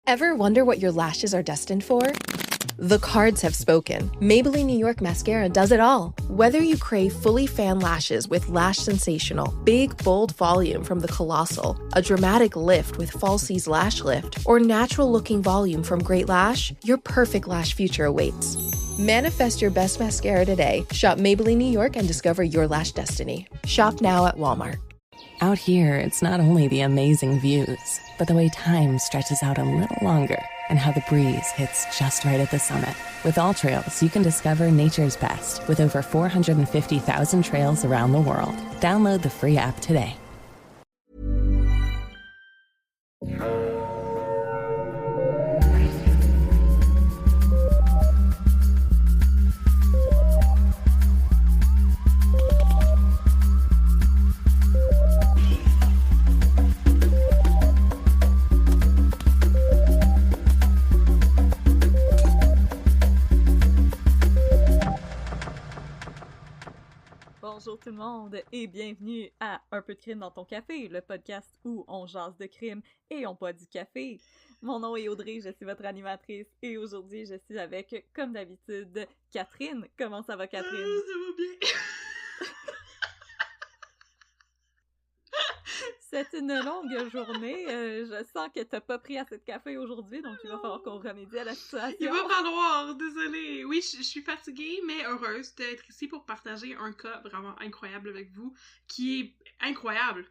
Ever wonder what your lashes are destined for? The cards have spoken. Maybelline New York Mascara does it all. Whether you crave fully fan lashes with Lash Sensational, big, bold volume from the Colossal, a dramatic lift with Falsies Lash Lift, or natural-looking volume from Great Lash, your perfect lash future awaits. Manifest your best mascara today. Shop Maybelline New York and discover your lash destiny. Shop now at Walmart. Out here, it's not only the amazing views, but the way time stretches out a little longer and how the breeze hits just right at the summit. With All Trails, you can discover nature's best with over 450,000 trails around the world. Download the free app today. Bonjour tout le monde et bienvenue à Un peu de crime dans ton café, le podcast où on jase de crime et on boit du café. Mon nom est Audrey, je suis votre animatrice et aujourd'hui je suis avec, comme d'habitude, Catherine. Comment ça va, Catherine? Ça va bien. C'est une longue journée, je sens que t'as pas pris assez de café aujourd'hui, donc il va falloir qu'on remédie à la situation. Il va falloir, désolée. Oui, je suis fatiguée, mais heureuse d'être ici pour partager un cas vraiment incroyable avec vous, qui est incroyable.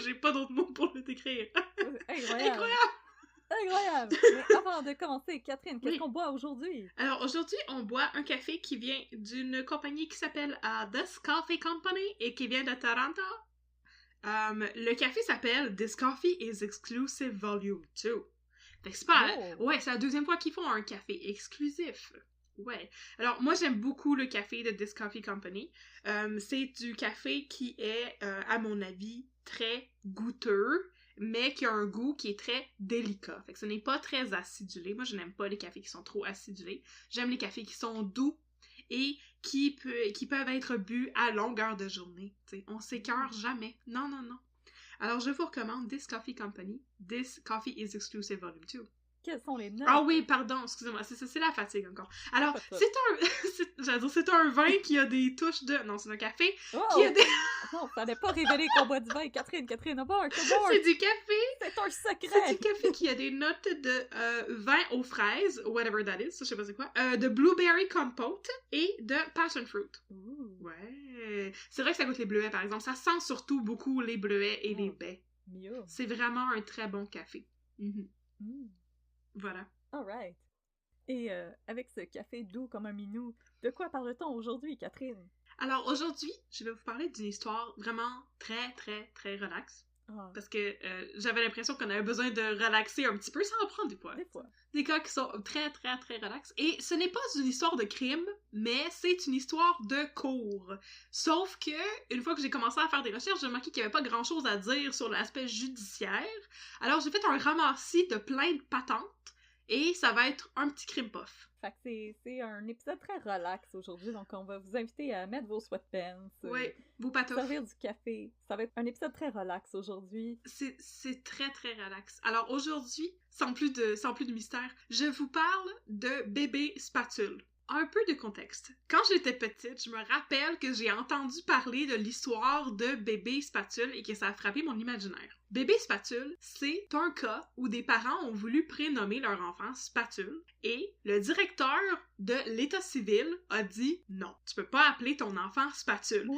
J'ai pas d'autres mots pour le décrire. Incroyable! Incroyable! Mais avant de commencer, Catherine, qu'est-ce qu'on boit aujourd'hui? Alors, aujourd'hui, on boit un café qui vient d'une compagnie qui s'appelle This Coffee Company et qui vient de Toronto. Le café s'appelle This Coffee is Exclusive Volume 2. Fait que c'est pas... Ouais, c'est la deuxième fois qu'ils font un café exclusif. Ouais. Alors, moi, j'aime beaucoup le café de This Coffee Company. C'est du café qui est, à mon avis, très goûteux, mais qui a un goût qui est très délicat. Fait que ce n'est pas très acidulé. Moi, je n'aime pas les cafés qui sont trop acidulés. J'aime les cafés qui sont doux et qui peuvent être bu à longueur de journée. T'sais, on s'écœure jamais. Non, non, non. Alors, je vous recommande This Coffee Company. This Coffee is Exclusive Volume 2. Quelles sont les notes? Ah oui, pardon, excusez-moi, c'est la fatigue encore. Alors, c'est un vin qui a des touches de... Non, c'est un café qui a des... Non, fallait pas révéler qu'on boit du vin. Catherine, aborde. C'est du café! C'est un secret! C'est du café qui a des notes de vin aux fraises, whatever that is, ça, je sais pas c'est quoi, de blueberry compote et de passion fruit. Ooh. Ouais! C'est vrai que ça goûte les bleuets, par exemple. Ça sent surtout beaucoup les bleuets et les baies. Mieux. C'est vraiment un très bon café. Voilà. Alright. Et avec ce café doux comme un minou, de quoi parle-t-on aujourd'hui, Catherine? Alors aujourd'hui, je vais vous parler d'une histoire vraiment très, très, très relaxe. Parce que j'avais l'impression qu'on avait besoin de relaxer un petit peu, ça en prend des fois. Des cas qui sont très, très, très relax. Et ce n'est pas une histoire de crime, mais c'est une histoire de cours. Sauf que, une fois que j'ai commencé à faire des recherches, j'ai remarqué qu'il n'y avait pas grand-chose à dire sur l'aspect judiciaire. Alors j'ai fait un ramassis de plein de patentes, et ça va être un petit crime puff. Fait que c'est un épisode très relax aujourd'hui, donc on va vous inviter à mettre vos sweatpants. Oui, vos pantoufles. Servir du café. Ça va être un épisode très relax aujourd'hui. C'est très très relax. Alors aujourd'hui, sans plus de mystère, je vous parle de bébé spatule. Un peu de contexte. Quand j'étais petite, je me rappelle que j'ai entendu parler de l'histoire de bébé spatule et que ça a frappé mon imaginaire. Bébé spatule, c'est un cas où des parents ont voulu prénommer leur enfant Spatule et le directeur de l'état civil a dit non, tu peux pas appeler ton enfant Spatule.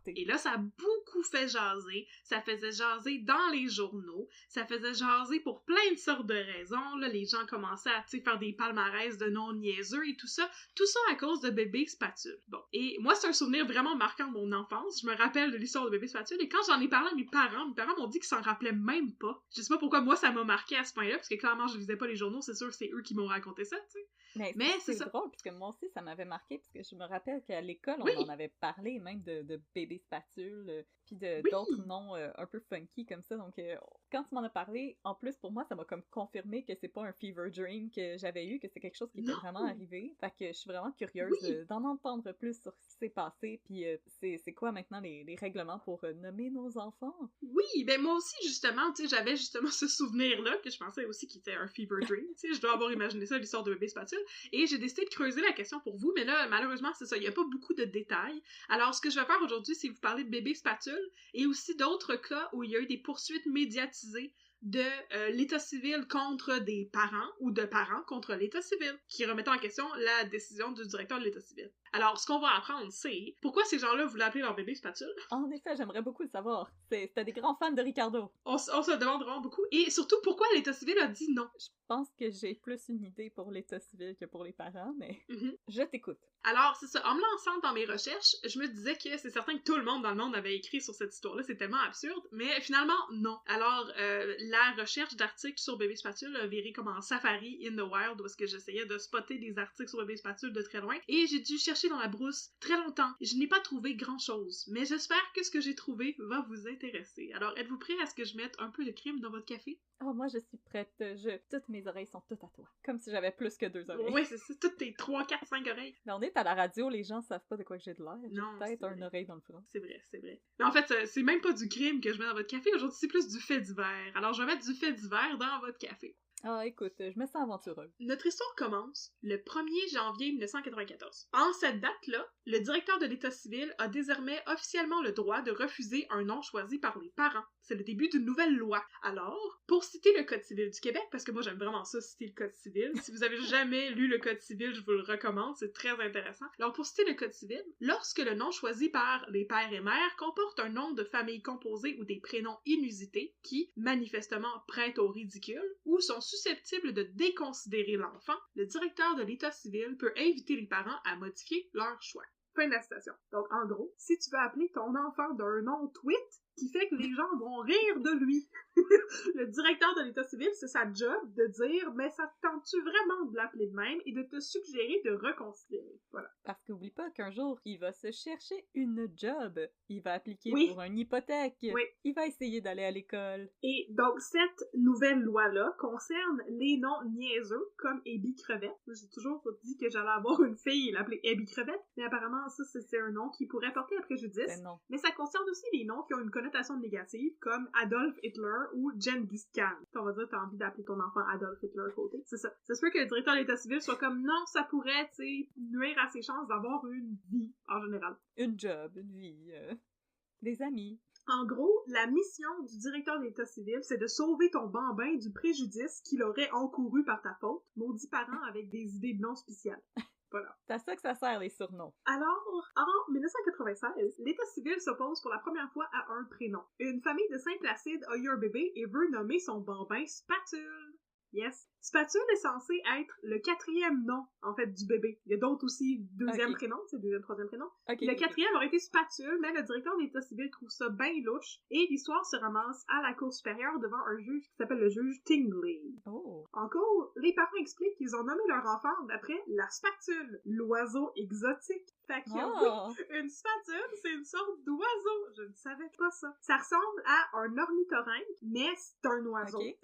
Et là, ça a beaucoup fait jaser. Ça faisait jaser dans les journaux. Ça faisait jaser pour plein de sortes de raisons. Là, les gens commençaient à faire des palmarès de noms niaiseux et tout ça. Tout ça à cause de bébé spatule. Bon. Et moi, c'est un souvenir vraiment marquant de mon enfance. Je me rappelle de l'histoire de bébé spatule. Et quand j'en ai parlé à mes parents m'ont dit qu'ils s'en rappelaient même pas. Je sais pas pourquoi moi, ça m'a marqué à ce point-là, parce que clairement, je lisais pas les journaux. C'est sûr que c'est eux qui m'ont raconté ça, tu sais. Mais c'est c'est ça. drôle, parce que moi aussi, ça m'avait marqué, parce que je me rappelle qu'à l'école, Oui. on en avait parlé, même de bébé spatule, puis Oui. d'autres noms un peu funky comme ça. Donc, quand tu m'en as parlé, en plus, pour moi, ça m'a comme confirmé que c'est pas un fever dream que j'avais eu, que c'est quelque chose qui était Non. vraiment arrivé. Fait que je suis vraiment curieuse Oui. d'en entendre plus sur ce qui s'est passé, puis c'est quoi maintenant les règlements pour nommer nos enfants? Oui, ben moi aussi, justement, tu sais, j'avais justement ce souvenir-là, que je pensais aussi qu'il était un fever dream, tu sais, je dois avoir imaginé ça, l'histoire de bébé spatule, et j'ai décidé de creuser la question pour vous, mais là, malheureusement, c'est ça, il n'y a pas beaucoup de détails. Alors, ce que je vais faire aujourd'hui, c'est vous parler de bébé spatule, et aussi d'autres cas où il y a eu des poursuites médiatisées de l'état civil contre des parents ou de parents contre l'état civil, qui remettent en question la décision du directeur de l'état civil. Alors, ce qu'on va apprendre, c'est pourquoi ces gens-là voulaient appeler leur bébé spatule. En effet, j'aimerais beaucoup le savoir. C'était des grands fans de Ricardo. On se demande vraiment beaucoup. Et surtout, pourquoi l'état civil a dit non. Je pense que j'ai plus une idée pour l'état civil que pour les parents, mais je t'écoute. Alors, c'est ça. En me lançant dans mes recherches, je me disais que c'est certain que tout le monde dans le monde avait écrit sur cette histoire-là. C'est tellement absurde. Mais finalement, non. Alors, la recherche d'articles sur bébé spatule a viré comme en safari in the wild, où est-ce que j'essayais de spotter des articles sur bébé spatule de très loin. Et j'ai dû chercher dans la brousse très longtemps. Je n'ai pas trouvé grand-chose. Mais j'espère que ce que j'ai trouvé va vous intéresser. Alors, êtes-vous prêts à ce que je mette un peu de crime dans votre café? Oh, moi, je suis prête. Toutes mes oreilles sont toutes à toi. Comme si j'avais plus que 2 oreilles. Oui, c'est ça. Toutes tes 3, 4, 5 oreilles. Mais on est à la radio, les gens savent pas de quoi que j'ai de l'air. J'ai Non, peut-être c'est une vrai. oreille dans le front. C'est vrai, c'est vrai. Mais en fait, c'est même pas du crime que je mets dans votre café. Aujourd'hui, c'est plus du fait divers. Alors, je vais mettre du fait divers dans votre café. Ah, écoute, je me sens aventureuse. Notre histoire commence le 1er janvier 1994. En cette date-là, le directeur de l'État civil a désormais officiellement le droit de refuser un nom choisi par les parents. C'est le début d'une nouvelle loi. Alors, pour citer le Code civil du Québec, parce que moi j'aime vraiment ça, citer le Code civil, si vous avez jamais lu le Code civil, je vous le recommande, c'est très intéressant. Alors, pour citer le Code civil, lorsque le nom choisi par les pères et mères comporte un nom de famille composé ou des prénoms inusités qui, manifestement, prêtent au ridicule ou sont susceptibles de déconsidérer l'enfant, le directeur de l'État civil peut inviter les parents à modifier leur choix. Fin de la citation. Donc, en gros, si tu veux appeler ton enfant d'un nom tweet qui fait que les gens vont rire de lui, le directeur de l'État civil, c'est sa job de dire « Mais ça te tente-tu vraiment de l'appeler de même? » et de te suggérer de reconsidérer. Voilà. Parce qu'oublie pas qu'un jour, il va se chercher une job. Il va appliquer Oui. pour une hypothèque. Oui. Il va essayer d'aller à l'école. Et donc, cette nouvelle loi-là concerne les noms niaiseux, comme Abby Crevette. J'ai toujours dit que j'allais avoir une fille et l'appeler Abby Crevette, mais apparemment, ça, c'est un nom qui pourrait porter à préjudice. Ben non. Mais ça concerne aussi les noms qui ont une connotation négative, comme Adolf Hitler ou Gengis Khan. On va dire, t'as envie d'appeler ton enfant Adolf Hitler à côté. C'est ça. Ça se peut que le directeur de l'État civil soit comme, non, ça pourrait, tu sais, nuire à ses chances d'avoir une vie, en général. Une job, une vie, des amis. En gros, la mission du directeur de l'État civil, c'est de sauver ton bambin du préjudice qu'il aurait encouru par ta faute, maudit parent avec des idées de noms spéciales. Voilà. C'est à ça que ça sert, les surnoms. Alors, en 1996, l'État civil s'oppose pour la première fois à un prénom. Une famille de Saint-Placide a eu un bébé et veut nommer son bambin Spatule. Yes. Spatule est censé être le 4e nom, en fait, du bébé. Il y a d'autres aussi, deuxième prénom, c'est deuxième, troisième prénom. Okay, le 4e aurait été Spatule, mais le directeur de l'État civil trouve ça bien louche, et l'histoire se ramasse à la Cour supérieure devant un juge qui s'appelle le juge Tingley. Oh. En cours, les parents expliquent qu'ils ont nommé leur enfant d'après la spatule, l'oiseau exotique. Fait que oui, une spatule, c'est une sorte d'oiseau. Je ne savais pas ça. Ça ressemble à un ornithorynque, mais c'est un oiseau. Okay.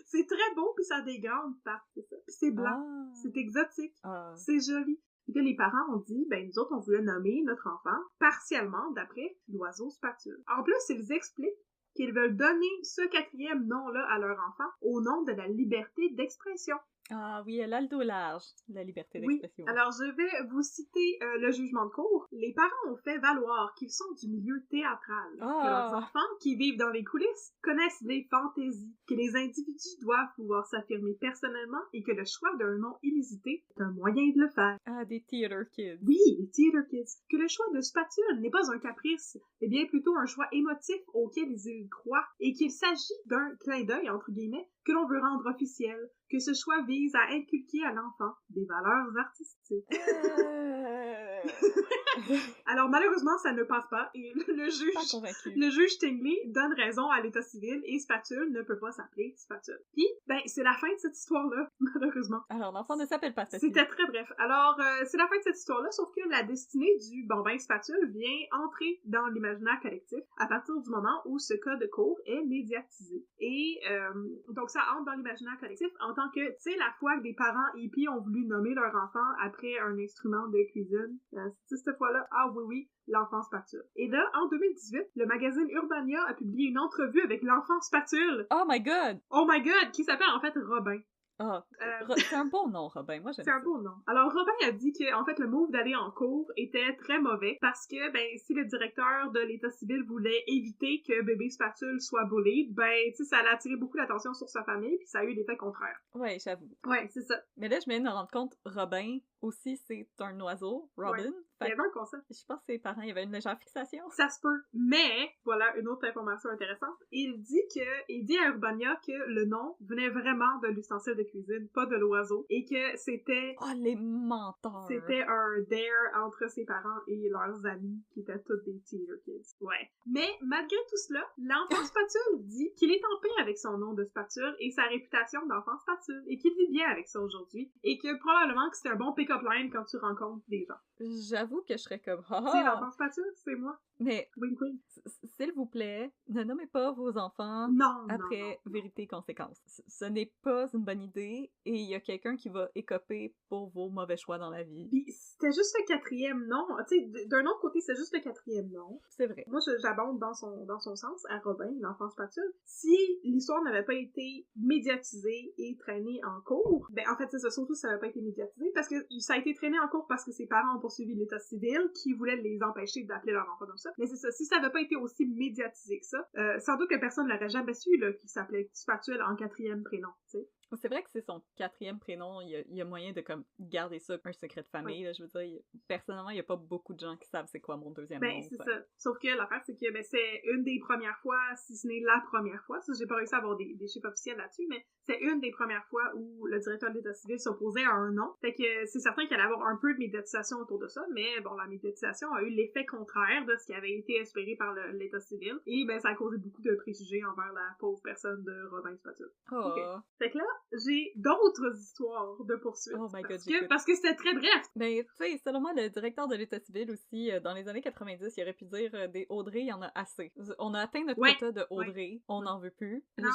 C'est très beau, puis ça a des grandes pattes, c'est ça. Puis c'est blanc, c'est exotique, c'est joli. Puis là, les parents ont dit, ben nous autres, on voulait nommer notre enfant partiellement d'après l'oiseau spatule. En plus, ils expliquent qu'ils veulent donner ce 4e nom-là à leur enfant au nom de la liberté d'expression. Ah oui, elle a le dos large, la liberté d'expression. Oui, alors je vais vous citer le jugement de cour. Les parents ont fait valoir qu'ils sont du milieu théâtral, que leurs enfants, qui vivent dans les coulisses, connaissent les fantaisies, que les individus doivent pouvoir s'affirmer personnellement et que le choix d'un nom inusité est un moyen de le faire. Ah, des theater kids. Oui, les theater kids. Que le choix de spatule n'est pas un caprice, mais bien plutôt un choix émotif auquel ils croient et qu'il s'agit d'un clin d'œil, entre guillemets, que l'on veut rendre officiel, que ce choix vise à inculquer à l'enfant des valeurs artistiques. Alors malheureusement, ça ne passe pas et le juge Tingley donne raison à l'état civil et Spatule ne peut pas s'appeler Spatule. Puis, c'est la fin de cette histoire-là, malheureusement. Alors l'enfant ne s'appelle pas Spatule. C'était très bref. Alors, c'est la fin de cette histoire-là, sauf que la destinée du bambin Spatule vient entrer dans l'imaginaire collectif à partir du moment où ce cas de cour est médiatisé. Et donc ça entre dans l'imaginaire collectif en tant que, tu sais, la fois que des parents hippies ont voulu nommer leur enfant après un instrument de cuisine. Cette fois-là, ah oui, l'enfant Spatule. Et là, en 2018, le magazine Urbania a publié une entrevue avec l'enfant Spatule. Oh my god! Oh my god! Qui s'appelle en fait Robin. Ah, c'est un bon nom, Robin. Moi, j'aime ça. C'est un beau nom. Alors, Robin a dit que, en fait, le move d'aller en cours était très mauvais parce que, si le directeur de l'état civil voulait éviter que bébé Spatule soit bullied, tu sais, ça allait attirer beaucoup l'attention sur sa famille puis ça a eu l'effet contraire. Ouais, j'avoue. Ouais, c'est ça. Mais là, je viens de me rendre compte, Robin, aussi, c'est un oiseau, Robin. Ouais. Il y avait un concept. Je pense que ses parents, il y avait une légère fixation. Ça se peut. Mais, voilà une autre information intéressante. Il dit à Urbania que le nom venait vraiment de l'ustensile de cuisine, pas de l'oiseau, et que c'était... Oh, les menteurs! C'était un dare entre ses parents et leurs amis, qui étaient tous des theater kids. Ouais. Mais, malgré tout cela, l'enfant Spatule dit qu'il est en paix avec son nom de Spatule et sa réputation d'enfant Spatule, et qu'il vit bien avec ça aujourd'hui, et que probablement que c'est un bon pick-up line quand tu rencontres des gens. J'avoue que je serais comme... C'est l'enfant Spatule, c'est moi. Mais, wink wink. S'il vous plaît, ne nommez pas vos enfants après vérité et conséquences. Ce n'est pas une bonne idée et il y a quelqu'un qui va écoper pour vos mauvais choix dans la vie. Puis c'était juste le 4e nom. Tu sais, d'un autre côté, c'est juste le 4e nom. C'est vrai. Moi, j'abonde dans son sens à Robin, l'enfant Spatule. Si l'histoire n'avait pas été médiatisée et traînée en cours, en fait, c'est ça, surtout ça n'avait pas été médiatisé, parce que ça a été traîné en cours parce que ses parents ont poursuivi l'état civil qui voulait les empêcher d'appeler leur enfant comme ça. Mais c'est ça, si ça n'avait pas été aussi médiatisé que ça, sans doute que personne ne l'aurait jamais su, là, qu'il s'appelait Spatule en 4e prénom, tu sais. C'est vrai que c'est son 4e prénom, il y a moyen de comme garder ça un secret de famille, là, je veux dire, personnellement, il y a pas beaucoup de gens qui savent c'est quoi mon 2e nom. C'est ça. Sauf que l'affaire, c'est que c'est une des premières fois, si ce n'est la première fois, ça j'ai pas réussi à avoir des chiffres officiels là-dessus, mais c'est une des premières fois où le directeur de l'état civil s'opposait à un nom. Fait que c'est certain qu'il allait avoir un peu de médiatisation autour de ça, mais bon, la médiatisation a eu l'effet contraire de ce qui avait été espéré par l'état civil, et ça a causé beaucoup de préjugés envers la pauvre personne de Robin Spatule. Oh. Okay. Fait que là, j'ai d'autres histoires de poursuite. Oh my god, parce que c'était très bref. Tu sais, selon moi, le directeur de l'état civil aussi, dans les années 90, il aurait pu dire des Audrey, il y en a assez. On a atteint notre quota de Audrey, on n'en veut plus. Non,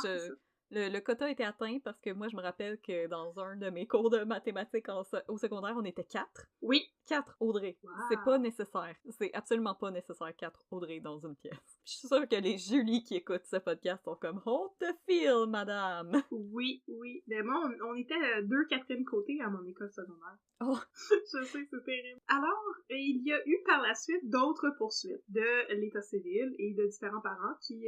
le quota était atteint parce que moi, je me rappelle que dans un de mes cours de mathématiques au secondaire, on était 4. Oui. 4 Audrey. Wow. C'est pas nécessaire. C'est absolument pas nécessaire 4 Audrey dans une pièce. Je suis sûre que les Julie qui écoutent ce podcast sont comme « Hold the feel, madame! » Oui. Mais moi, on était 2 quatrième côté à mon école secondaire. Oh. Je sais que c'est terrible. Alors, il y a eu par la suite d'autres poursuites de l'état civil et de différents parents qui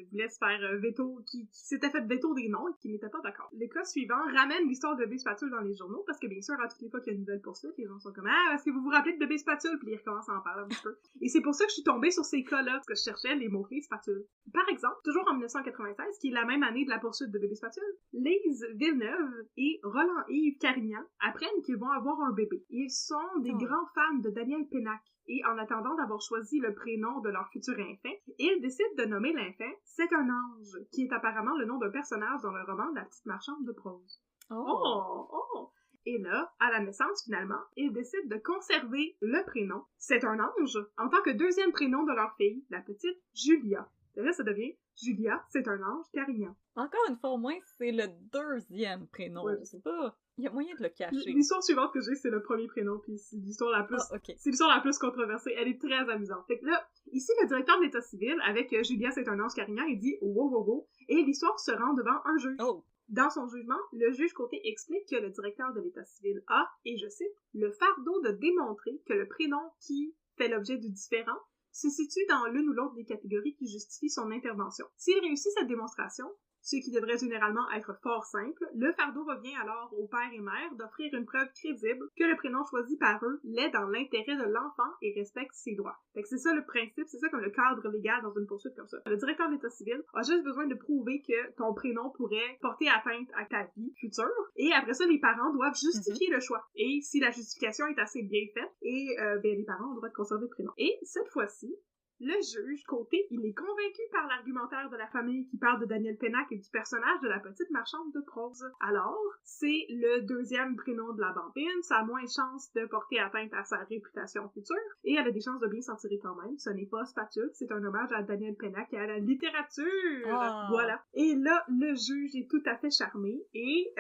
voulaient se faire veto, qui s'étaient fait veto des noms et qui n'étaient pas d'accord. Le cas suivant ramène l'histoire de bébé Spatule dans les journaux parce que bien sûr, à toutes les fois qu'il y a une nouvelle poursuite, les gens sont comme « Ah, est-ce que vous vous rappelez de bébé Spatule? » Puis ils recommencent à en parler un petit peu. Et c'est pour ça que je suis tombée sur ces cas-là, parce que je cherchais les mots-clés Spatule. Par exemple, toujours en 1996, qui est la même année de la poursuite de bébé Spatule, Lise Villeneuve et Roland-Yves Carignan apprennent qu'ils vont avoir un bébé. Ils sont des grands fans de Daniel Pénac. Et en attendant d'avoir choisi le prénom de leur futur infant, ils décident de nommer l'infant « C'est un ange », qui est apparemment le nom d'un personnage dans le roman La petite marchande de prose. Oh! Et là, à la naissance, finalement, ils décident de conserver le prénom « C'est un ange » en tant que 2e prénom de leur fille, la petite Julia. Et là, ça devient Julia, c'est un ange, Carignan. Encore une fois, au moins, c'est le 2e prénom. Ouais, c'est pas... Il y a moyen de le cacher. L'histoire suivante que j'ai, c'est le 1er prénom, puis c'est l'histoire la plus... C'est l'histoire la plus controversée. Elle est très amusante. Fait que là, ici, le directeur de l'état civil, avec Julia, c'est un ange, Carignan, il dit « wow », et l'histoire se rend devant un juge. Oh. Dans son jugement, le juge Côté explique que le directeur de l'état civil a, et je cite, « le fardeau de démontrer que le prénom qui fait l'objet du différend se situe dans l'une ou l'autre des catégories qui justifient son intervention. S'il réussit cette démonstration, ce qui devrait généralement être fort simple, le fardeau revient alors aux pères et mères d'offrir une preuve crédible que le prénom choisi par eux l'est dans l'intérêt de l'enfant et respecte ses droits. Fait que c'est ça le principe, c'est ça comme le cadre légal dans une poursuite comme ça. Le directeur de l'état civil a juste besoin de prouver que ton prénom pourrait porter atteinte à ta vie future, et après ça, les parents doivent justifier le choix. Et si la justification est assez bien faite, et les parents ont le droit de conserver le prénom. Et cette fois-ci, le juge, Côté, il est convaincu par l'argumentaire de la famille qui parle de Daniel Pennac et du personnage de la petite marchande de prose. Alors, c'est le deuxième prénom de la bambine, ça a moins de chances de porter atteinte à sa réputation future, et elle a des chances de bien s'en tirer quand même. Ce n'est pas Spatule, c'est un hommage à Daniel Pennac et à la littérature! Oh. Voilà. Et là, le juge est tout à fait charmé, et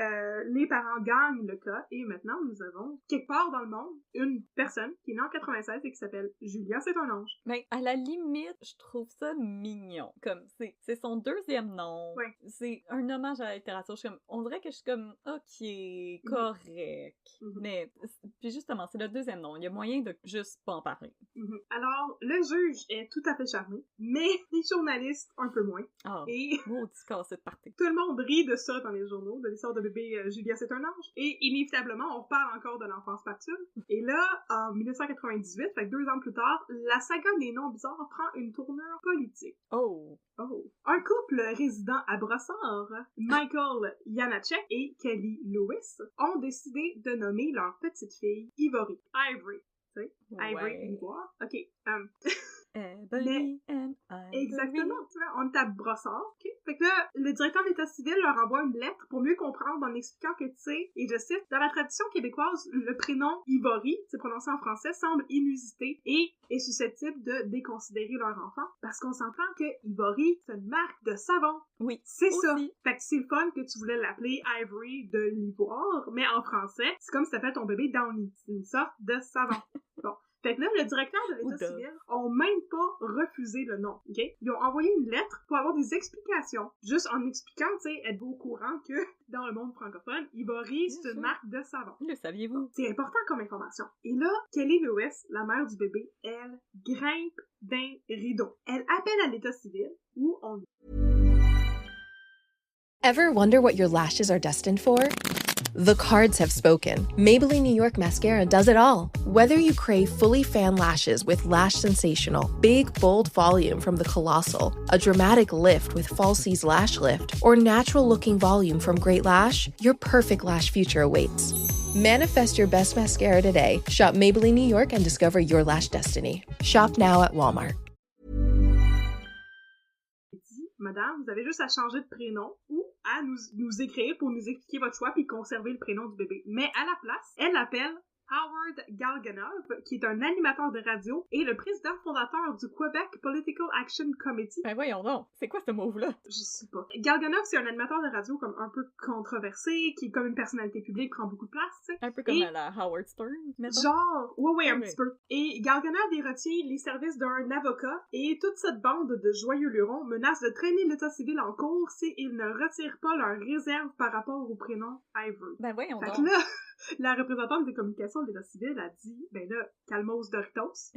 les parents gagnent le cas, et maintenant, nous avons, quelque part dans le monde, une personne qui est née en 96 et qui s'appelle Julia C'est-un-Ange. Ben, à la limite, je trouve ça mignon. Comme, c'est son deuxième nom. Ouais. C'est un hommage à la littérature. Je suis comme, on dirait que je suis comme, ok, correct. Mais, puis justement, c'est le deuxième nom. Il y a moyen de juste pas en parler. Alors, le juge est tout à fait charmé, mais les journalistes un peu moins. Ah, Et maudit casse de party. tout le monde rit de ça dans les journaux, de l'histoire de bébé Julia C'est-un-Ange. Et inévitablement, on reparle encore de l'enfant Spatule. Et là, en 1998, fait que 2 ans plus tard, la saga des noms bizarres prend une tournure politique. Oh. Un couple résident à Brossard, Michael Janacek et Kelly Lewis, ont décidé de nommer leur petite fille Ivory. Ivory. Tu sais? Ivory, Ivoire. OK. Ebony and Ivory. Exactement, tu vois, on est à Brossard, ok? Fait que là, le directeur de l'état civil leur envoie une lettre pour mieux comprendre en expliquant que, tu sais, et je cite, dans la tradition québécoise, le prénom Ivory, c'est prononcé en français, semble inusité et est susceptible de déconsidérer leur enfant parce qu'on s'entend que Ivory, c'est une marque de savon. Oui. C'est ça. Fait que c'est le fun que tu voulais l'appeler Ivory de l'ivoire, mais en français, c'est comme si t'appelais ton bébé Downy. C'est une sorte de savon. Bon. Fait que là, le directeur de l'état civil ont même pas refusé le nom, ok? Ils ont envoyé une lettre pour avoir des explications. Juste en expliquant, tu sais, êtes-vous au courant que dans le monde francophone, Ivory, c'est une marque de savon. Le saviez-vous? C'est important comme information. Et là, Kelly Lewis, la mère du bébé, elle grimpe d'un rideau. Elle appelle à l'état civil où on... Ever wonder what your lashes are destined for? The cards have spoken. Maybelline New York Mascara does it all. Whether you crave fully fan lashes with Lash Sensational, big, bold volume from the Colossal, a dramatic lift with Falsies Lash Lift, or natural-looking volume from Great Lash, your perfect lash future awaits. Manifest your best mascara today. Shop Maybelline New York and discover your lash destiny. Shop now at Walmart. Madame, vous avez juste à changer de prénom ou à nous écrire pour nous expliquer votre choix puis conserver le prénom du bébé. Mais à la place, elle appelle Howard Galganov, qui est un animateur de radio et le président fondateur du Quebec Political Action Committee. Ben voyons donc, c'est quoi ce mot-là? Je sais pas. Galganov, c'est un animateur de radio comme un peu controversé, qui est comme une personnalité publique, prend beaucoup de place, tu sais. Un peu comme à la Howard Stern, mettons. Genre, ouais, un petit peu. Et Galganov, il retient les services d'un avocat, et toute cette bande de joyeux lurons menace de traîner l'état civil en cours s'ils ne retirent pas leur réserve par rapport au prénom Ivory. Ben voyons donc. Fait que là, la représentante des communications de l'état civil a dit, ben là, calmos Doritos,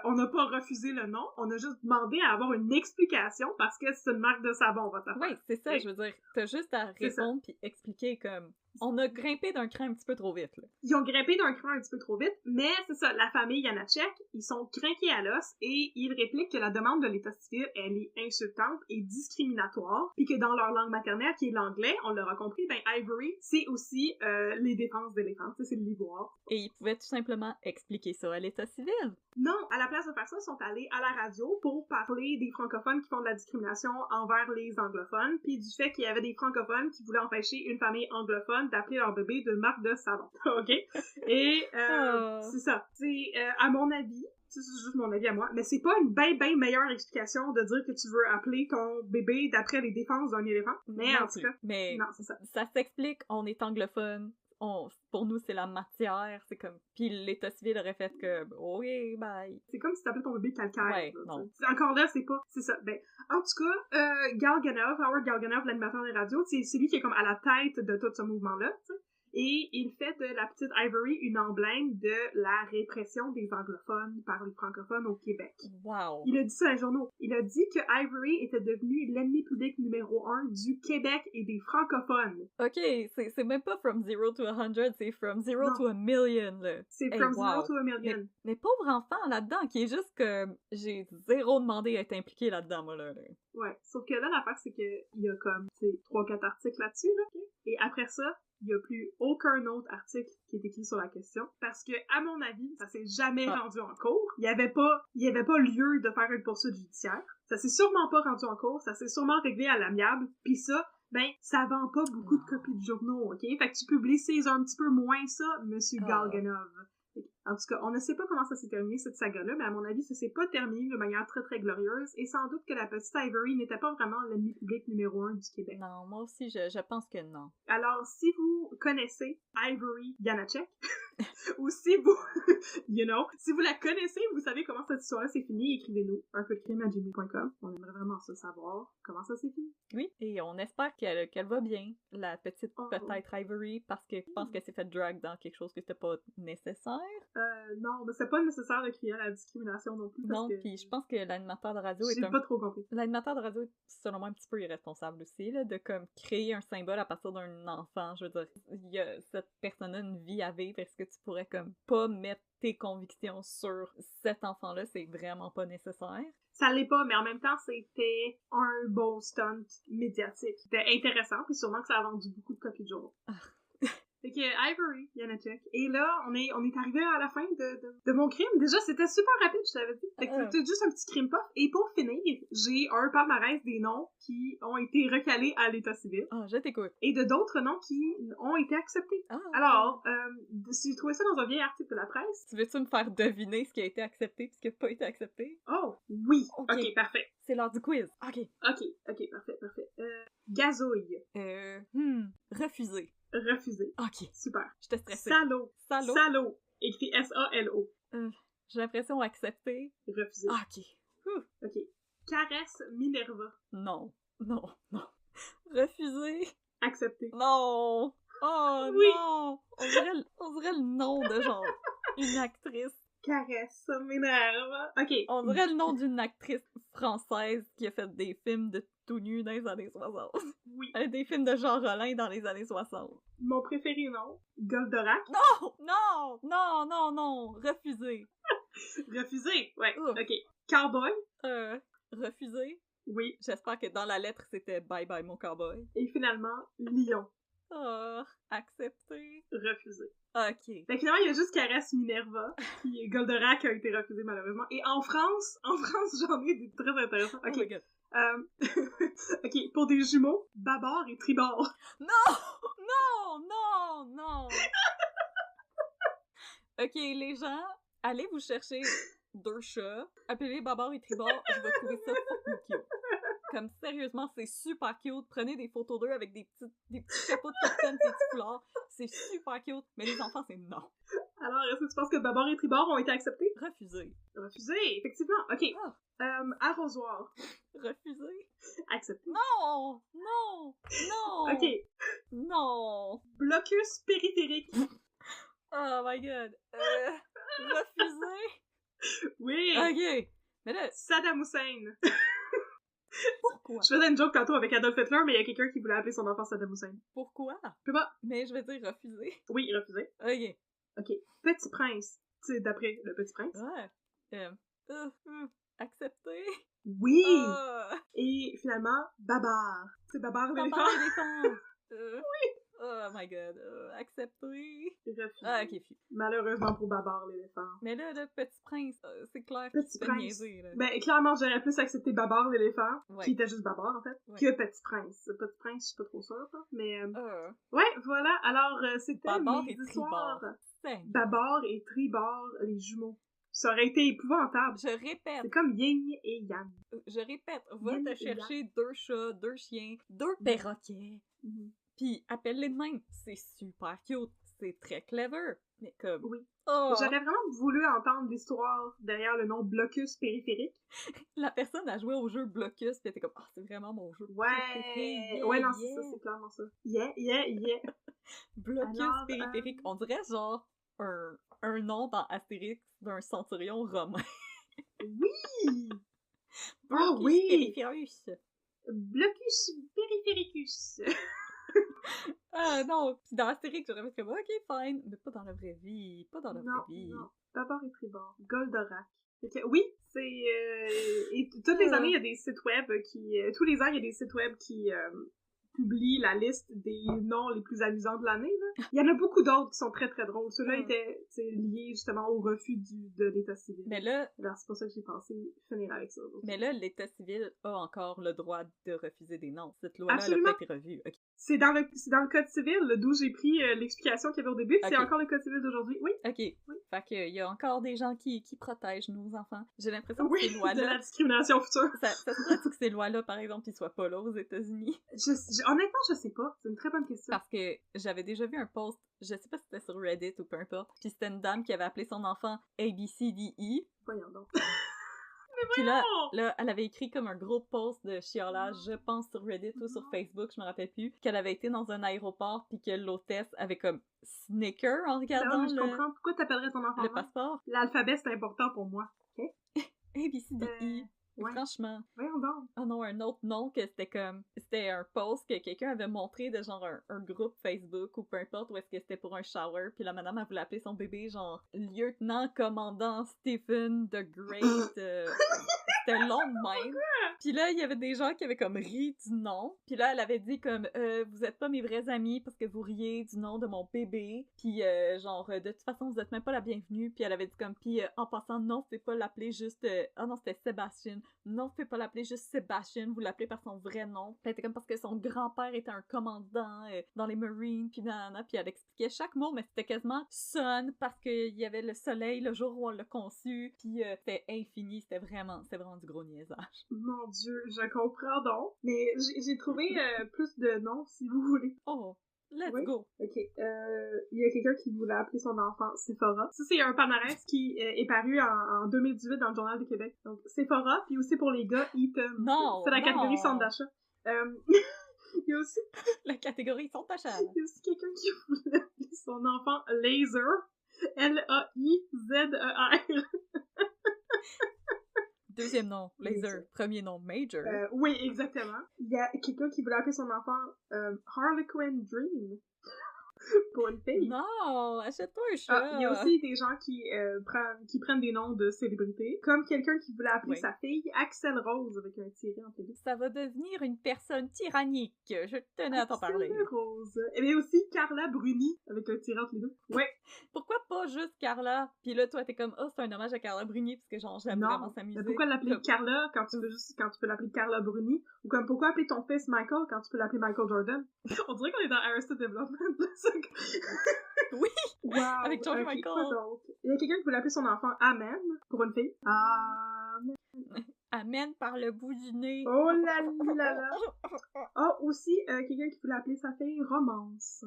on n'a pas refusé le nom, on a juste demandé à avoir une explication parce que c'est une marque de savon, votre affaire. Oui, c'est ça, je veux dire, t'as juste à répondre puis expliquer comme... On a grimpé d'un cran un petit peu trop vite, là. Ils ont grimpé d'un cran un petit peu trop vite, mais c'est ça, la famille Janacek, ils sont crinqués à l'os et ils répliquent que la demande de l'état civil, elle est insultante et discriminatoire, puis que dans leur langue maternelle, qui est l'anglais, on l'aura compris, ben Ivory, c'est aussi les défenses d'éléphants, c'est de l'ivoire. Et ils pouvaient tout simplement expliquer ça à l'état civil. Non, à la place de faire ça, ils sont allés à la radio pour parler des francophones qui font de la discrimination envers les anglophones, puis du fait qu'il y avait des francophones qui voulaient empêcher une famille anglophone d'appeler leur bébé d'une marque de savon. OK? Et c'est ça. C'est, à mon avis, c'est juste mon avis à moi, mais c'est pas une bien meilleure explication de dire que tu veux appeler ton bébé d'après les défenses d'un éléphant. Mais non en tout cas, mais non, c'est ça. Ça s'explique, on est anglophone. Pour nous, c'est la matière, c'est comme... Puis l'état civil aurait fait que... Oui, bye. C'est comme si t'appelais ton bébé calcaire. Ouais, là, non. Encore là, c'est pas... C'est ça. Ben, en tout cas, Galganov, Howard Galganov, l'animateur des radios, c'est lui qui est comme à la tête de tout ce mouvement-là, tu sais. Et il fait de la petite Ivory une emblème de la répression des anglophones par les francophones au Québec. Wow! Il a dit ça dans les journaux. Il a dit que Ivory était devenu l'ennemi public numéro 1 du Québec et des francophones. Ok, c'est même pas from 0 to 100, c'est from 0 to a million, là. C'est Hey, from wow. 0 to a million. Mais pauvre enfant là-dedans, qui est juste que j'ai zéro demandé à être impliqué là-dedans, moi, là. Ouais, sauf que là, l'affaire, c'est qu'il y a comme, tu sais, 3-4 articles là-dessus, là. Okay? Et après ça, il n'y a plus aucun autre article qui est écrit sur la question, parce que, à mon avis, ça s'est jamais rendu en cours. Il y avait pas lieu de faire une poursuite judiciaire. Ça s'est sûrement pas rendu en cours, ça s'est sûrement réglé à l'amiable, pis ça, ben, ça vend pas beaucoup de copies de journaux, ok? Fait que tu publicises un petit peu moins ça, Monsieur Galganov. En tout cas, on ne sait pas comment ça s'est terminé, cette saga-là, mais à mon avis, ça s'est pas terminé de manière très très glorieuse, et sans doute que la petite Ivory n'était pas vraiment l'ennemi public numéro 1 du Québec. Non, moi aussi, je pense que non. Alors, si vous connaissez Ivory Janacek, ou si vous, si vous la connaissez, vous savez comment cette histoire-là s'est finie, écrivez-nous unpeudcrime@gmail.com. On aimerait vraiment ça savoir comment ça s'est fini. Oui, et on espère qu'elle va bien, la petite peut-être Ivory, parce que je pense qu'elle s'est fait drag dans quelque chose que c'était pas nécessaire. Non, mais c'est pas nécessaire de crier à la discrimination non plus. Non, puis je pense que l'animateur de radio J'ai pas trop compris. L'animateur de radio est selon moi un petit peu irresponsable aussi, là, de comme créer un symbole à partir d'un enfant. Je veux dire, il y a cette personne-là une vie à vivre, est-ce que tu pourrais comme pas mettre tes convictions sur cet enfant-là? C'est vraiment pas nécessaire. Ça l'est pas, mais en même temps, c'était un bon stunt médiatique. C'était intéressant, puis sûrement que ça a vendu beaucoup de copies de journaux. Fait que Ivory Janacek. Et là, on est arrivé à la fin de mon crime. Déjà, c'était super rapide, je t'avais dit. Fait que c'était juste un petit crime puff. Et pour finir, j'ai un palmarès des noms qui ont été recalés à l'état civil. Ah, je t'écoute. Et de d'autres noms qui ont été acceptés. Alors, j'ai trouvé ça dans un vieil article de la presse. Tu veux-tu me faire deviner ce qui a été accepté et ce qui n'a pas été accepté? Oh, oui! Ok, parfait. C'est l'heure du quiz. Ok, parfait. Gazouille. Refusé. Refusé. Ok. Super. J'étais stressée. Salaud. Salaud. Salaud. Écrit S-A-L-O. J'ai l'impression accepté. Refusé. Ok. Ok. Caresse Minerva. Non. Refusé. Accepté. Non. Oh oui. Non. On dirait le nom de genre une actrice. Caresse Minerva. Ok. On dirait le nom d'une actrice française qui a fait des films de tout nu dans les années 60. Oui. Des films de Jean Rollin dans les années 60. Mon préféré, non. Goldorak. Non! Refusé. Refusé? Ouais. Ok. Cowboy. Refusé. Oui. J'espère que dans la lettre, c'était bye bye mon cowboy. Et finalement, Lion. Accepté. Refusé. Ok. Fait que finalement, il y a juste Caresse Minerva, puis Goldorak a été refusé malheureusement. Et en France, j'en ai des très intéressants. Ok. Oh my God. Ok, pour des jumeaux, Babar et Tribord. Non! Ok, les gens, allez vous chercher 2 chats, appelez Babar et Tribord, je vais trouver ça fucking cute. Comme sérieusement, c'est super cute. Prenez des photos d'eux avec des petits chapeaux de capitaine, des petits foulards. C'est super cute, mais les enfants, c'est non. Alors, est-ce que tu penses que Babar et Tribord ont été acceptés? Refusé. Refusé, effectivement. Ok. Arrosoir. Refusé. Accepté. Non! Ok. Non! Blocus périphérique. Oh my God. Refusé. Oui. Ok. Mais là, Saddam Hussein. Pourquoi? Je faisais une joke tantôt avec Adolf Hitler, mais il y a quelqu'un qui voulait appeler son enfant Saddam Hussein. Pourquoi? Je peux pas. Mais je vais dire refusé. Oui, refusé. Ok. Petit Prince. Tu sais, d'après Le Petit Prince. Ouais. Accepté. Oui! Et finalement, Babar. C'est Babar l'éléphant. Oui! Oh my God. Accepté. Refusé. Ok, Malheureusement pour Babar l'éléphant. Mais là, le Petit Prince, c'est clair Petit qu'il se fait Prince. niaiser, là. Ben, clairement, j'aurais plus accepté Babar l'éléphant, qui était juste Babar, en fait, que Petit Prince. Petit Prince, je suis pas trop sûre, hein, mais... Ouais, voilà. Alors, c'était Babar mes et histoires. Tribord. Babar et Tribord, les jumeaux. Ça aurait été épouvantable. Je répète. C'est comme Yin et Yang. Je répète. Va Yin te et chercher 2 chats, 2 chiens, 2 perroquets. Puis appelle-les de même. C'est super cute. C'est très clever. Mais comme... Oui. Oh. J'aurais vraiment voulu entendre l'histoire derrière le nom Blocus périphérique. La personne a joué au jeu Blocus, pis elle était comme, c'est vraiment mon jeu. Ouais! Ouais, non, c'est ça, c'est clairement ça. Yeah! Blocus Alors, périphérique. On dirait genre un nom dans Astérix d'un centurion romain. Oui! Blocus oui! périphéricus. Blocus périphéricus. Ah non! Puis dans Astérix, j'aurais fait comme, ok, fine. Mais pas dans la vraie vie. Pas dans la vraie vie. Non. D'abord et tribord. Goldorak. Oui, c'est... et toutes les années, il y a des sites web qui... tous les ans, il y a des sites web qui publient la liste des noms les plus amusants de l'année, là. Il y en a beaucoup d'autres qui sont très très drôles. Ceux-là étaient liés justement au refus de l'état civil. Mais là... Alors c'est pour ça que j'ai pensé finir avec ça. Mais là, l'état civil a encore le droit de refuser des noms. Cette loi-là, Absolument. elle a pas été revue. Okay. C'est dans le code civil, d'où j'ai pris l'explication qu'il y avait au début. Okay. C'est encore le code civil d'aujourd'hui. Oui. Ok. Oui. Fait qu'il y a encore des gens qui protègent nos enfants. J'ai l'impression que ces de lois-là... la discrimination future. Ça se pourrait que ces lois-là, par exemple, ils soient pas là aux États-Unis? Honnêtement, je sais pas. C'est une très bonne question. Parce que j'avais déjà vu un post, je sais pas si c'était sur Reddit ou peu importe, puis c'était une dame qui avait appelé son enfant ABCDE. Voyons donc. Puis là, elle avait écrit comme un gros post de chiolage, je pense sur Reddit ou sur Facebook, je me rappelle plus, qu'elle avait été dans un aéroport puis que l'hôtesse avait comme snicker en regardant je comprends. Pourquoi t'appellerais ton enfant le passeport. L'alphabet, c'est important pour moi. OK? ABCDE. Ouais. Franchement. Voyons donc. Oh non, un autre nom que c'était un post que quelqu'un avait montré de genre un groupe Facebook ou peu importe où est-ce que c'était pour un shower, puis la madame elle voulait appeler son bébé genre lieutenant commandant Stephen the Great. C'était long de même. Puis là, il y avait des gens qui avaient comme ri du nom. Puis là, elle avait dit comme vous êtes pas mes vrais amis parce que vous riez du nom de mon bébé. Puis genre de toute façon, vous êtes même pas la bienvenue. Puis elle avait dit comme puis en passant non, vous pouvez pas l'appeler juste ah non, c'était Sébastien. Non, vous pouvez pas l'appeler juste Sébastien, vous l'appelez par son vrai nom. Puis elle était comme parce que son grand-père était un commandant dans les Marines, puis nanana, puis elle expliquait chaque mot, mais c'était quasiment son parce qu'il y avait le soleil le jour où on l'a conçu, puis c'était infini, c'était vraiment du gros niaisage. Mon Dieu, je comprends donc. Mais j'ai trouvé plus de noms, si vous voulez. Oh! Let's go! Ok. Il y a quelqu'un qui voulait appeler son enfant Sephora. Ça, c'est un palmarès qui est paru en 2018 dans le Journal de Québec. Donc, Sephora, puis aussi pour les gars, Eaton. Non! C'est la catégorie centre d'achat. Il y a aussi... La catégorie centre d'achat. Il y a aussi quelqu'un qui voulait appeler son enfant Laser. L-A-I-Z-E-R. Deuxième nom, Laser. Premier nom, Major. Oui, exactement. Il y a quelqu'un qui voulait appeler son enfant Harlequin Dream. Pour une fille. Non, achète-toi un chat. Il y a aussi des gens qui prennent des noms de célébrités. Comme quelqu'un qui voulait appeler sa fille Axel Rose avec un tiré entre les deux. Ça va devenir une personne tyrannique. Je tenais à t'en parler. Axel Rose. Et bien aussi Carla Bruni avec un tiré entre les deux. Ouais. Pourquoi pas juste Carla? Puis là, toi, t'es comme, oh, c'est un hommage à Carla Bruni, parce que genre, j'aime vraiment s'amuser. Mais pourquoi l'appeler Carla quand tu peux l'appeler Carla Bruni? Ou comme pourquoi appeler ton fils Michael quand tu peux l'appeler Michael Jordan? On dirait qu'on est dans Arrested Development. Oui! Wow! Avec George Michael. Il y a quelqu'un qui voulait appeler son enfant Amen pour une fille. Amen. Amen par le bout du nez. Oh là là là! Ah, aussi, quelqu'un qui voulait appeler sa fille Romance.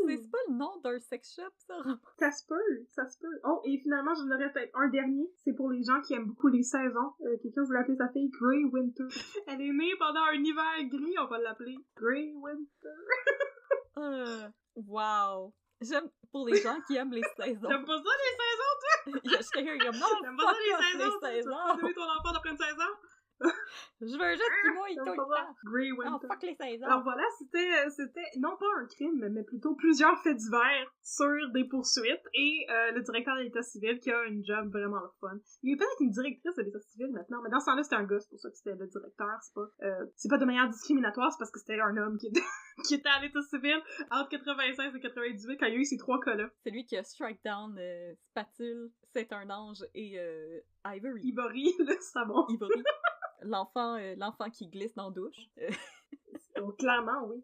C'est pas le nom d'un sex shop, ça? Ça se peut. Oh, et finalement, j'en aurais peut-être un dernier. C'est pour les gens qui aiment beaucoup les saisons. Quelqu'un voulait appeler sa fille Grey Winter. Elle est née pendant un hiver gris, on va l'appeler Grey Winter. Wow! J'aime pour les gens qui aiment les saisons. J'aime pas ça, les saisons, toi? Il y a quelqu'un qui aime, non, j'aime pas ça, les saisons. Les saisons. Tu vas aimer ton enfant d'après une saison? Je veux juste qu'il mouille tout le temps. Grey Winter. Oh, fuck les saisons. Alors voilà, c'était non pas un crime, mais plutôt plusieurs faits divers sur des poursuites et le directeur de l'état civil qui a une job vraiment le fun. Il y a peut-être une directrice de l'état civil maintenant, mais dans ce temps-là, c'était un gars, c'est pour ça que c'était le directeur. C'est pas de manière discriminatoire, c'est parce que c'était un homme qui était à l'état civil entre 96 et 98 quand il y a eu ces 3 cas-là. C'est lui qui a strike down Spatule, C'est un ange et Ivory. Ivory, le savon. Ivory. L'enfant qui glisse dans la douche. Donc, clairement, oui.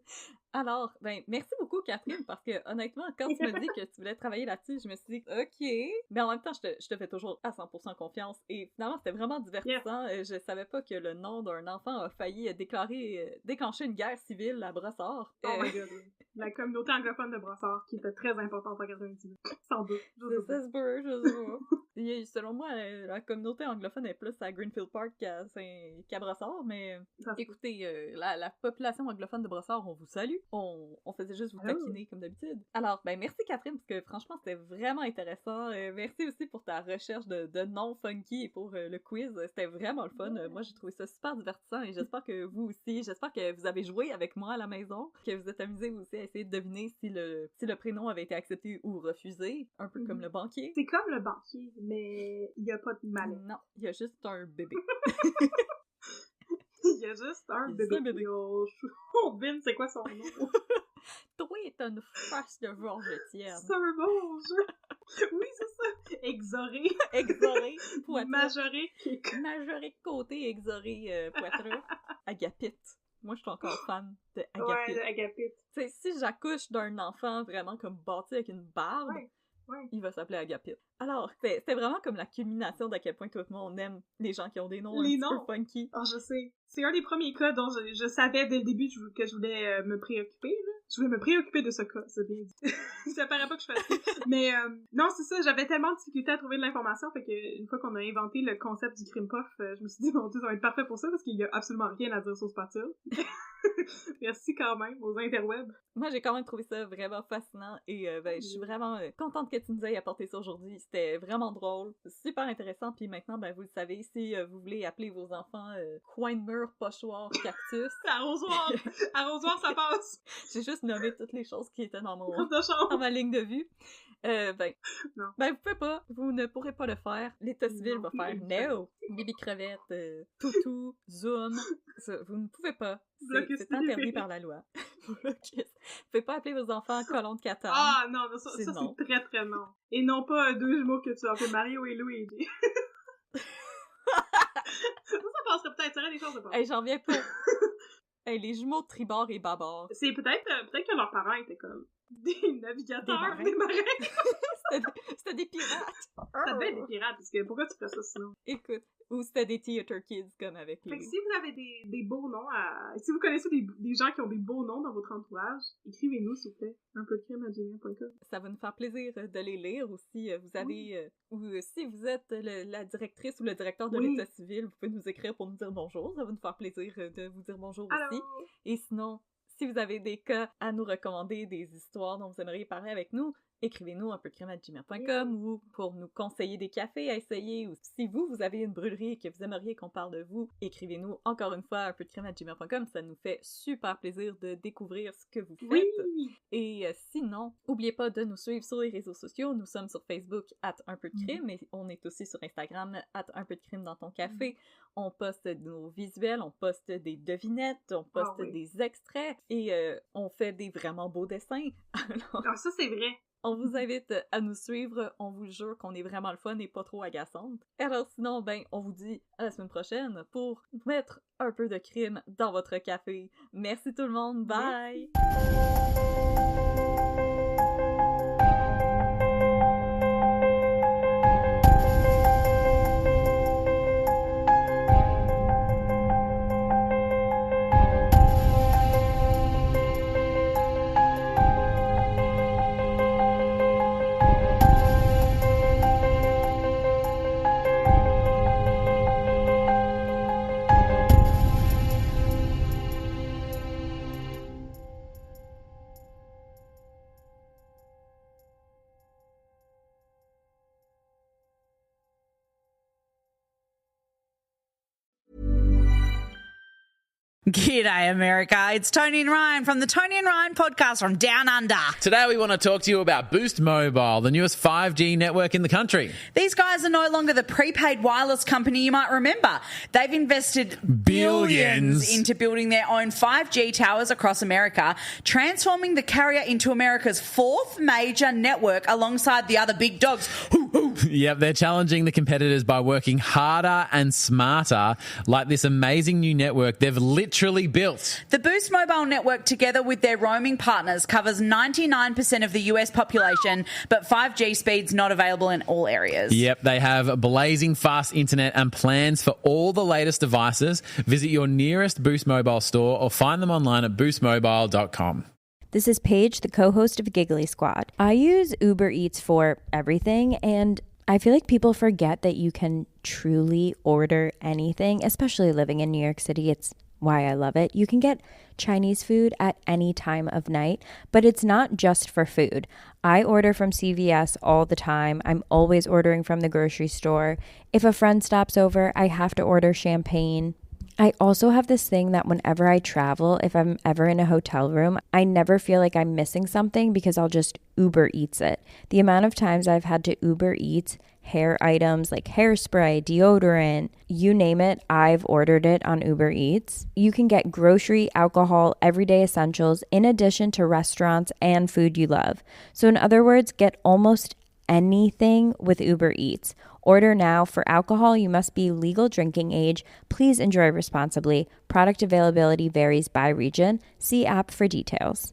Alors, merci beaucoup, Catherine, parce que, honnêtement, quand tu m'as dit que tu voulais travailler là-dessus, je me suis dit, OK. Mais en même temps, je te fais toujours à 100% confiance. Et finalement, c'était vraiment divertissant. Yeah. Je savais pas que le nom d'un enfant a failli déclencher une guerre civile à Brossard. Oh my god. La communauté anglophone de Brossard, qui était très importante en 98. Sans doute. Ça se peut, je sais pas. Selon moi, la communauté anglophone est plus à Greenfield Park qu'à Brossard, mais écoutez, la population anglophone de Brossard, on vous salue. On faisait juste vous taquiner comme d'habitude. Alors, ben merci Catherine, parce que franchement, c'était vraiment intéressant. Merci aussi pour ta recherche de noms funky et pour le quiz. C'était vraiment le fun. Moi, j'ai trouvé ça super divertissant et j'espère que vous aussi. J'espère que vous avez joué avec moi à la maison, que vous êtes amusés aussi à essayer de deviner si le prénom avait été accepté ou refusé, un peu comme le banquier. C'est comme le banquier, mais il n'y a pas de malin. Non, il y a juste un bébé. Il y a juste un bébé. Oh, Vin, c'est quoi son nom? Toi, t'as une face de Georgetienne. C'est un bon jeu. Oui, c'est ça. Exoré. Exoré, poitreux. Majoré. Côté, exoré, poitreux. Agapite. Moi, je suis encore fan de Agapite. Ouais, de Agapite. T'sais, si j'accouche d'un enfant vraiment comme bâti avec une barbe, il va s'appeler Agapite. Alors, c'était vraiment comme la culmination d'à quel point tout le monde aime les gens qui ont des noms un petit peu funky. Oh, je sais. C'est un des premiers cas dont je savais dès le début que je voulais me préoccuper, là. Je voulais me préoccuper de ce cas, c'est bien dit. Ça paraît pas que je fasse. Mais non, c'est ça, j'avais tellement de difficulté à trouver de l'information, fait que une fois qu'on a inventé le concept du crime puff, je me suis dit, mon Dieu, ça va être parfait pour ça, parce qu'il y a absolument rien à dire sur Spatule. Merci quand même aux interwebs. Moi, j'ai quand même trouvé ça vraiment fascinant et je suis vraiment contente que tu nous aies apporté ça aujourd'hui. C'était vraiment drôle, super intéressant. Puis maintenant, vous le savez, si vous voulez appeler vos enfants coin de mur, pochoir, cactus. Arrosoir! Arrosoir, ça passe! J'ai juste nommé toutes les choses qui étaient dans ma ligne de vue. Non. Vous pouvez pas, vous ne pourrez pas le faire. L'État civil va faire no. Bibi crevette, toutou, zoom. Ça, vous ne pouvez pas. C'est interdit par la loi. Vous pouvez pas appeler vos enfants colons de Catane. Ah non, ça c'est très très non. Et non pas deux jumeaux que tu as fait Mario et Luigi. ça passerait peut-être, ça aurait des choses de passer. Hey, j'en viens pas. Hey, les jumeaux de tribord et bâbord. C'est peut-être que leurs parents étaient comme des navigateurs, des marins. C'était des pirates. Ça devait être des pirates, parce que pourquoi tu ferais ça sinon? Écoute, ou c'était des theater kids comme avec les... Fait que si vous avez des beaux noms si vous connaissez des gens qui ont des beaux noms dans votre entourage, écrivez-nous s'il vous plaît, unpeudecrime@gmail.com. Ça va nous faire plaisir de les lire, ou si vous avez... ou si vous êtes la directrice ou le directeur de l'État civil, vous pouvez nous écrire pour nous dire bonjour, ça va nous faire plaisir de vous dire bonjour aussi. Et sinon, si vous avez des cas à nous recommander, des histoires dont vous aimeriez parler avec nous, écrivez-nous unpeudecrime@gmail.com ou pour nous conseiller des cafés à essayer, ou si vous avez une brûlerie et que vous aimeriez qu'on parle de vous, écrivez-nous encore une fois unpeudecrime@gmail.com, ça nous fait super plaisir de découvrir ce que vous faites. Et sinon, n'oubliez pas de nous suivre sur les réseaux sociaux, nous sommes sur Facebook @unpeudecrime, et on est aussi sur Instagram @unpeudecrime dans ton café. On poste nos visuels, on poste des devinettes, on poste des extraits et on fait des vraiment beaux dessins. Alors ça c'est vrai. On vous invite à nous suivre, on vous jure qu'on est vraiment le fun et pas trop agaçante. Alors sinon, on vous dit à la semaine prochaine pour mettre un peu de crime dans votre café. Merci tout le monde, bye! G'day, America. It's Tony and Ryan from the Tony and Ryan podcast from Down Under. Today we want to talk to you about Boost Mobile, the newest 5G network in the country. These guys are no longer the prepaid wireless company you might remember. They've invested billions into building their own 5G towers across America, transforming the carrier into America's fourth major network alongside the other big dogs. Yep, they're challenging the competitors by working harder and smarter, like this amazing new network they've literally built. The Boost Mobile network, together with their roaming partners, covers 99% of the US population, but 5G speed's not available in all areas. Yep, they have blazing fast internet and plans for all the latest devices. Visit your nearest Boost Mobile store or find them online at boostmobile.com. This is Paige, the co-host of Giggly Squad. I use Uber Eats for everything, and I feel like people forget that you can truly order anything, especially living in New York City. It's why I love it. You can get Chinese food at any time of night, but it's not just for food. I order from CVS all the time. I'm always ordering from the grocery store. If a friend stops over, I have to order champagne. I also have this thing that whenever I travel, if I'm ever in a hotel room, I never feel like I'm missing something because I'll just Uber Eats it. The amount of times I've had to Uber Eats hair items like hairspray, deodorant, you name it, I've ordered it on Uber Eats. You can get grocery, alcohol, everyday essentials in addition to restaurants and food you love. So in other words, get almost anything with Uber Eats. Order now. For alcohol, you must be legal drinking age. Please enjoy responsibly. Product availability varies by region. See app for details.